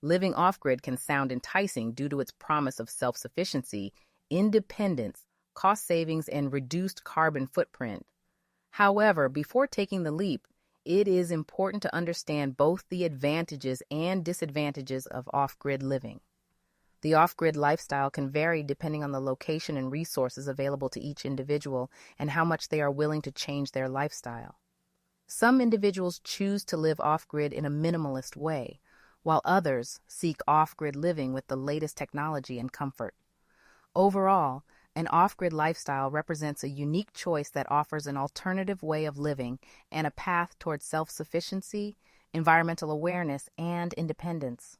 Living off-grid can sound enticing due to its promise of self-sufficiency, independence, cost savings, and reduced carbon footprint. However, before taking the leap, it is important to understand both the advantages and disadvantages of off-grid living. The off-grid lifestyle can vary depending on the location and resources available to each individual and how much they are willing to change their lifestyle. Some individuals choose to live off-grid in a minimalist way, while others seek off-grid living with the latest technology and comfort. Overall, an off-grid lifestyle represents a unique choice that offers an alternative way of living and a path towards self-sufficiency, environmental awareness, and independence.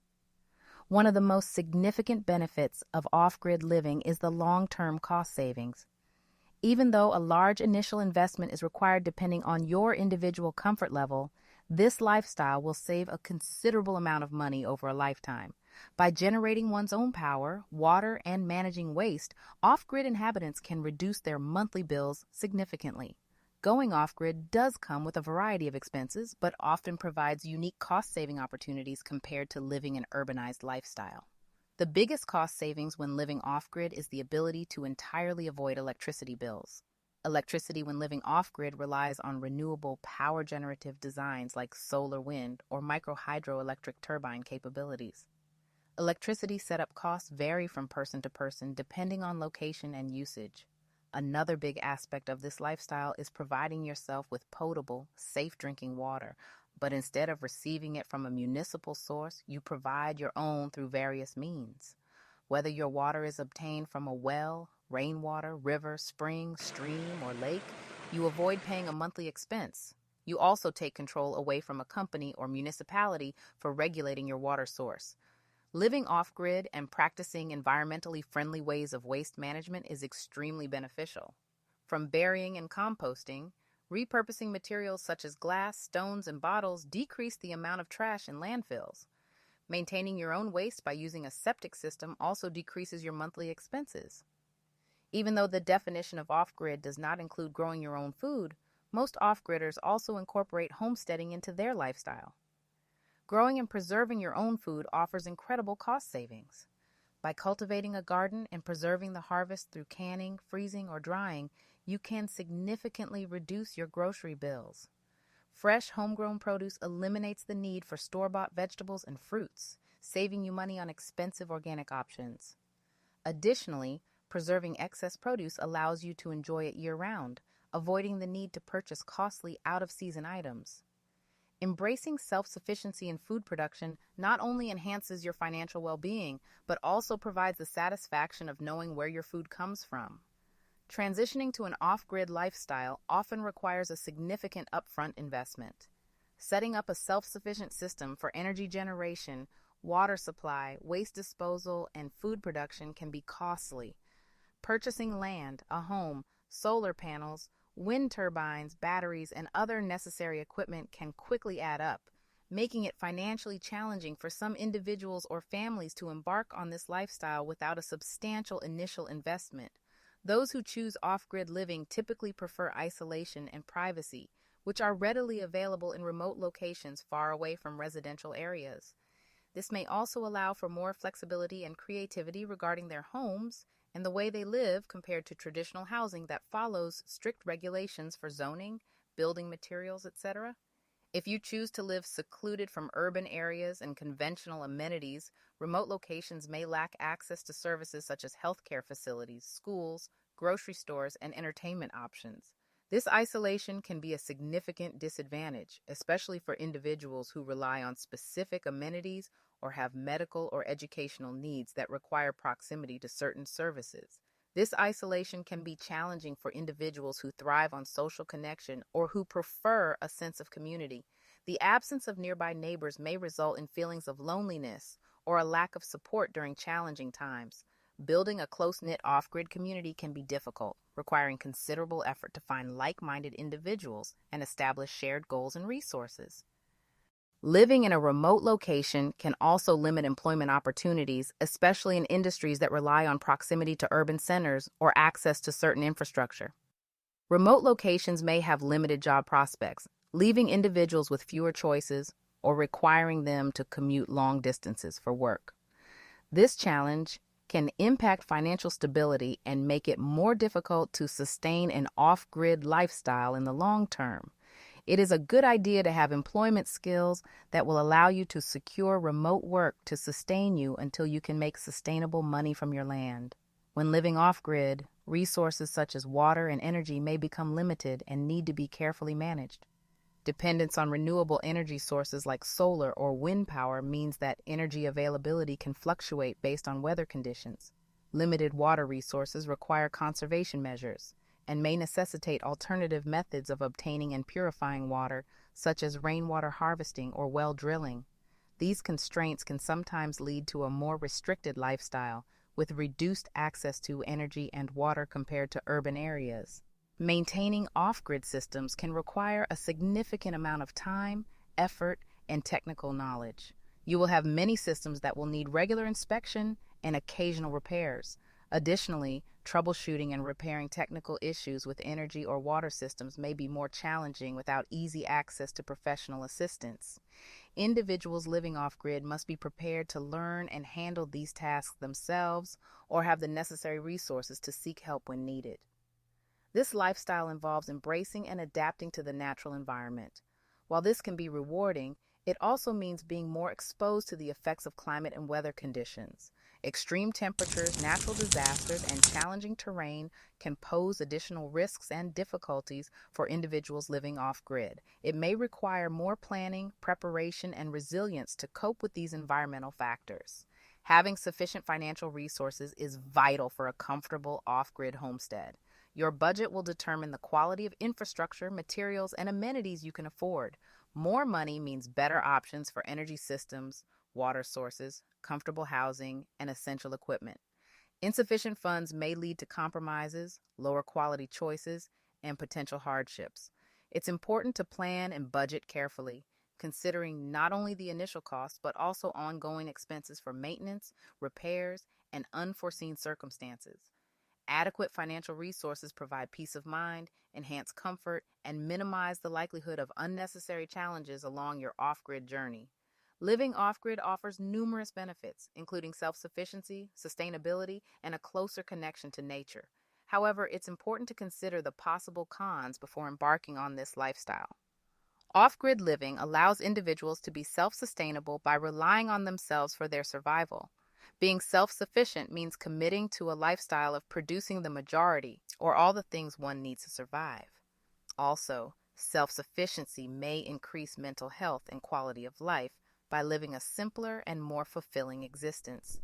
One of the most significant benefits of off-grid living is the long-term cost savings. Even though a large initial investment is required depending on your individual comfort level, this lifestyle will save a considerable amount of money over a lifetime. By generating one's own power, water, and managing waste, off-grid inhabitants can reduce their monthly bills significantly. Going off-grid does come with a variety of expenses, but often provides unique cost-saving opportunities compared to living an urbanized lifestyle. The biggest cost savings when living off-grid is the ability to entirely avoid electricity bills. Electricity when living off-grid relies on renewable power generative designs like solar wind or micro-hydroelectric turbine capabilities. Electricity setup costs vary from person to person depending on location and usage. Another big aspect of this lifestyle is providing yourself with potable, safe drinking water, but instead of receiving it from a municipal source, you provide your own through various means. Whether your water is obtained from a well, rainwater, river, spring, stream, or lake, you avoid paying a monthly expense. You also take control away from a company or municipality for regulating your water source. Living off-grid and practicing environmentally friendly ways of waste management is extremely beneficial. From burying and composting, repurposing materials such as glass, stones, and bottles decrease the amount of trash in landfills. Maintaining your own waste by using a septic system also decreases your monthly expenses. Even though the definition of off-grid does not include growing your own food, most off-gridders also incorporate homesteading into their lifestyle. Growing and preserving your own food offers incredible cost savings. By cultivating a garden and preserving the harvest through canning, freezing, or drying, you can significantly reduce your grocery bills. Fresh, homegrown produce eliminates the need for store-bought vegetables and fruits, saving you money on expensive organic options. Additionally, preserving excess produce allows you to enjoy it year-round, avoiding the need to purchase costly, out-of-season items. Embracing self-sufficiency in food production not only enhances your financial well-being, but also provides the satisfaction of knowing where your food comes from. Transitioning to an off-grid lifestyle often requires a significant upfront investment. Setting up a self-sufficient system for energy generation, water supply, waste disposal, and food production can be costly. Purchasing land, a home, solar panels, wind turbines, batteries, and other necessary equipment can quickly add up, making it financially challenging for some individuals or families to embark on this lifestyle without a substantial initial investment. Those who choose off-grid living typically prefer isolation and privacy, which are readily available in remote locations far away from residential areas. This may also allow for more flexibility and creativity regarding their homes and the way they live compared to traditional housing that follows strict regulations for zoning, building materials, etc. If you choose to live secluded from urban areas and conventional amenities, remote locations may lack access to services such as healthcare facilities, schools, grocery stores, and entertainment options. This isolation can be a significant disadvantage, especially for individuals who rely on specific amenities or have medical or educational needs that require proximity to certain services. This isolation can be challenging for individuals who thrive on social connection or who prefer a sense of community. The absence of nearby neighbors may result in feelings of loneliness or a lack of support during challenging times. Building a close-knit off-grid community can be difficult, requiring considerable effort to find like-minded individuals and establish shared goals and resources. Living in a remote location can also limit employment opportunities, especially in industries that rely on proximity to urban centers or access to certain infrastructure. Remote locations may have limited job prospects, leaving individuals with fewer choices, or requiring them to commute long distances for work. This challenge can impact financial stability and make it more difficult to sustain an off-grid lifestyle in the long term. It is a good idea to have employment skills that will allow you to secure remote work to sustain you until you can make sustainable money from your land. When living off-grid, resources such as water and energy may become limited and need to be carefully managed. Dependence on renewable energy sources like solar or wind power means that energy availability can fluctuate based on weather conditions. Limited water resources require conservation measures and may necessitate alternative methods of obtaining and purifying water, such as rainwater harvesting or well drilling. These constraints can sometimes lead to a more restricted lifestyle, with reduced access to energy and water compared to urban areas. Maintaining off-grid systems can require a significant amount of time, effort, and technical knowledge. You will have many systems that will need regular inspection and occasional repairs. Additionally, troubleshooting and repairing technical issues with energy or water systems may be more challenging without easy access to professional assistance. Individuals living off-grid must be prepared to learn and handle these tasks themselves or have the necessary resources to seek help when needed. This lifestyle involves embracing and adapting to the natural environment. While this can be rewarding, it also means being more exposed to the effects of climate and weather conditions. Extreme temperatures, natural disasters, and challenging terrain can pose additional risks and difficulties for individuals living off-grid. It may require more planning, preparation, and resilience to cope with these environmental factors. Having sufficient financial resources is vital for a comfortable off-grid homestead. Your budget will determine the quality of infrastructure, materials, and amenities you can afford. More money means better options for energy systems, water sources, comfortable housing, and essential equipment. Insufficient funds may lead to compromises, lower quality choices, and potential hardships. It's important to plan and budget carefully, considering not only the initial costs, but also ongoing expenses for maintenance, repairs, and unforeseen circumstances. Adequate financial resources provide peace of mind, enhance comfort, and minimize the likelihood of unnecessary challenges along your off-grid journey. Living off-grid offers numerous benefits, including self-sufficiency, sustainability, and a closer connection to nature. However, it's important to consider the possible cons before embarking on this lifestyle. Off-grid living allows individuals to be self-sustainable by relying on themselves for their survival. Being self-sufficient means committing to a lifestyle of producing the majority, or all the things one needs to survive. Also, self-sufficiency may increase mental health and quality of life by living a simpler and more fulfilling existence.